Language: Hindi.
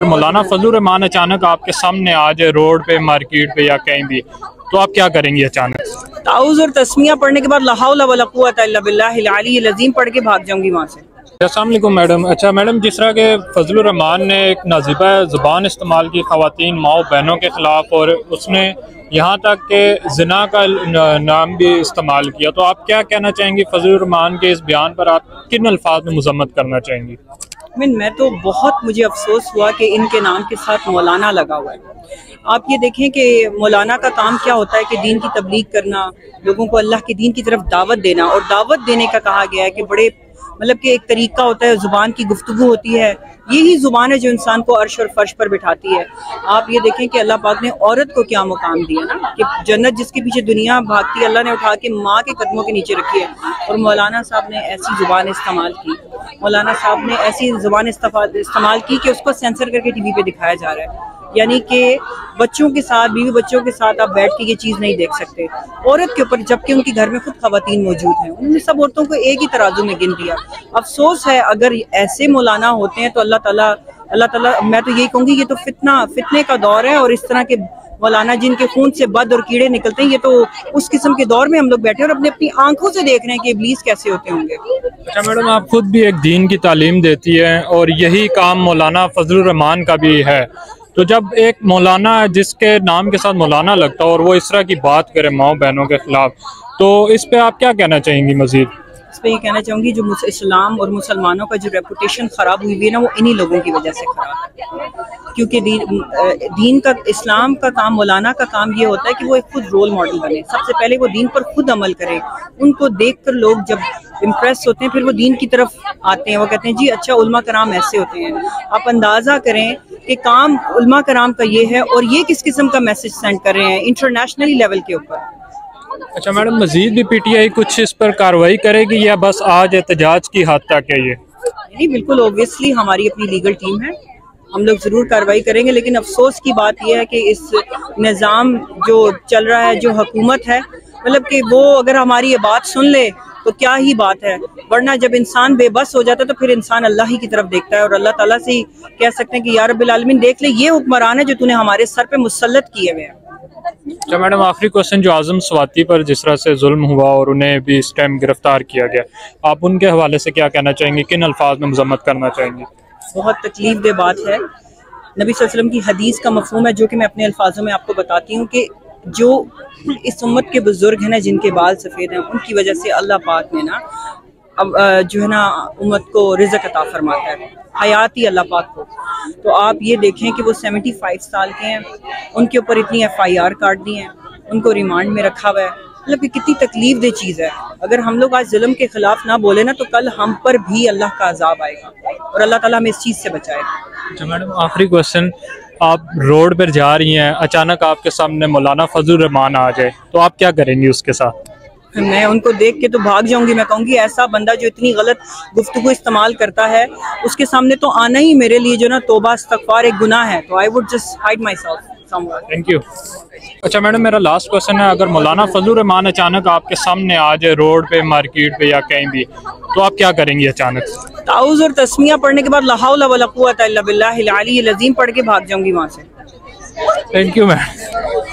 मौलाना फजलुर रहमान अचानक आपके सामने आ जाए रोड पे, मार्केट पे या कहीं भी, तो आप क्या करेंगी अचानक? ताऊज़ और तस्मिया पढ़ने के बाद ला हौला वला कुव्वता इल्ला बिल्लाहिल अलीय्यिल अज़ीम पढ़ के भाग जाऊंगी वहाँ से। अस्सलाम वालेकुम मैडम। अच्छा मैडम, जिस तरह के फजलुर रहमान ने एक नाज़िबा ज़ुबान इस्तेमाल की ख़वातीन माओ बहनों के ख़िलाफ़, और उसने यहाँ तक के ज़िना का नाम भी इस्तेमाल किया, तो आप क्या कहना चाहेंगी फजलुर रहमान के इस बयान पर? आप किन अल्फाज में मज़म्मत करना चाहेंगी? मैं तो बहुत मुझे अफसोस हुआ कि इनके नाम के साथ मौलाना लगा हुआ है। आप ये देखें कि मौलाना का काम क्या होता है कि दीन की तबलीग करना, लोगों को अल्लाह के दीन की तरफ दावत देना, और दावत देने का कहा गया है कि बड़े मतलब कि एक तरीका होता है, ज़ुबान की गुफ्तगू होती है, यही ज़ुबान है जो इंसान को अर्श और फर्श पर बिठाती है। आप ये देखें कि अल्लाह पाक ने औरत को क्या मुकाम दिया ना, कि जन्नत जिसके पीछे दुनिया भागती है, अल्लाह ने उठा के माँ के कदमों के नीचे रखी है। और मौलाना साहब ने ऐसी ज़ुबान इस्तेमाल की, मौलाना साहब ने ऐसी ज़ुबान इस्तेमाल की कि उसको सेंसर करके टीवी पे दिखाया जा रहा है। यानी कि बच्चों के साथ, बीवी बच्चों के साथ आप बैठ के ये चीज़ नहीं देख सकते औरत के ऊपर, जबकि उनके घर में खुद खवातीन मौजूद हैं। उन्होंने सब औरतों को एक ही तराजू में गिन दिया। अफसोस है अगर ऐसे मौलाना होते हैं तो अल्लाह ताला मैं तो यही कहूँगी, ये तो फितने का दौर है, और इस तरह के मौलाना जिनके खून से बद और कीड़े निकलते हैं, ये तो उस किस्म के दौर में हम लोग बैठे और अपनी अपनी आंखों से देख रहे हैं कि इब्लीस कैसे होते होंगे। अच्छा मैडम, आप खुद भी एक दीन की तालीम देती है, और यही काम मौलाना फजलुर रहमान का भी है, तो जब एक मौलाना जिसके नाम के साथ मौलाना लगता है और वो इस तरह की बात करे माओ बहनों के खिलाफ, तो इस पे आप क्या कहना चाहेंगी मजीद? इस पर ये कहना चाहूँगी, जो इस्लाम और मुसलमानों का जो रेपुटेशन ख़राब हुई है ना, वो इन्हीं लोगों की वजह से ख़राब है। क्योंकि दीन का, इस्लाम का काम, मौलाना का काम ये होता है कि वो एक खुद रोल मॉडल बने। सबसे पहले वो दीन पर खुद अमल करें, उनको देखकर लोग जब इम्प्रेस होते हैं फिर वो दीन की तरफ आते हैं, वो कहते हैं जी अच्छा उलमा कराम ऐसे होते हैं। आप अंदाज़ा करें कि काम उलमा कराम का ये है, और ये किस किस्म का मैसेज सेंड कर रहे हैं इंटरनेशनली लेवल के ऊपर। अच्छा मैडम, मजीद भी पीटीआई कुछ इस पर कार्रवाई करेगी या बस आज एहतजाज की हद तक है ये? नहीं, बिल्कुल ओबियसली हमारी अपनी लीगल टीम है, हम लोग ज़रूर कार्रवाई करेंगे। लेकिन अफसोस की बात यह है कि इस निज़ाम जो चल रहा है, जो हुकूमत है, मतलब कि वो अगर हमारी ये बात सुन ले तो क्या ही बात है, वरना जब इंसान बेबस हो जाता है तो फिर इंसान अल्लाह ही की तरफ देखता है, और अल्लाह ताला से ही कह सकते हैं कि या रब्बिल आलमीन देख ले, ये हुक्मरान है जो तूने हमारे सर पे मुसल्लत किए हुए हैं। अच्छा मैडम, आखिरी क्वेश्चन, जो आज़म स्वाति पर जिस तरह से जुल्म हुआ और उन्हें भी इस टाइम गिरफ्तार किया गया, आप उनके हवाले से क्या कहना चाहेंगे? किन अल्फाज में मज़म्मत करना चाहेंगे? बहुत तकलीफ दे बात है। नबी सल्लल्लाहु अलैहि वसल्लम की हदीस का मफ़हूम है, जो कि मैं अपने अल्फाजों में आपको बताती हूँ, कि जो इस उम्मत के बुजुर्ग हैं ना, जिनके बाल सफ़ेद हैं, उनकी वजह से अल्लाह पाक ने ना अब जो है ना उम्मत को रिज़्क़ अता फरमाता है, हयाती अल्लाह पाक को। तो आप ये देखें कि वो 75 साल के हैं, उनके ऊपर इतनी FIR काट दी हैं, उनको रिमांड में रखा हुआ है। मतलब कि कितनी तकलीफ दे चीज़ है। अगर हम लोग आज जुल्म के खिलाफ ना बोले ना, तो कल हम पर भी अल्लाह का अजाब आएगा, और अल्लाह ताला हमें इस चीज़ से बचाए। अच्छा मैडम, आखिरी क्वेश्चन, आप रोड पर जा रही हैं, अचानक आपके सामने मौलाना फजलुर रहमान आ जाए, तो आप क्या करेंगी उसके साथ? मैं उनको देख के तो भाग जाऊंगी। मैं कहूँगी ऐसा बंदा जो इतनी गलत गुफ्तगू इस्तेमाल करता है, उसके सामने तो आना ही मेरे लिए जो ना तौबा इस्तग़फ़ार एक गुनाह है। तो I would just hide my self somewhere. Thank you. अच्छा मैडम, मेरा लास्ट क्वेश्चन है, अगर मौलाना फजलुर रहमान अचानक आपके सामने आ जाए रोड पे, मार्केट पे या कहीं भी, तो आप क्या करेंगी अचानक? ताऊज़ और तस्मिया पढ़ने के बाद ला हौला वला कुव्वता इल्ला बिल्लाहिल अलीय्यिल अज़ीम पढ़ के भाग जाऊंगी वहाँ से। Thank you ma'am.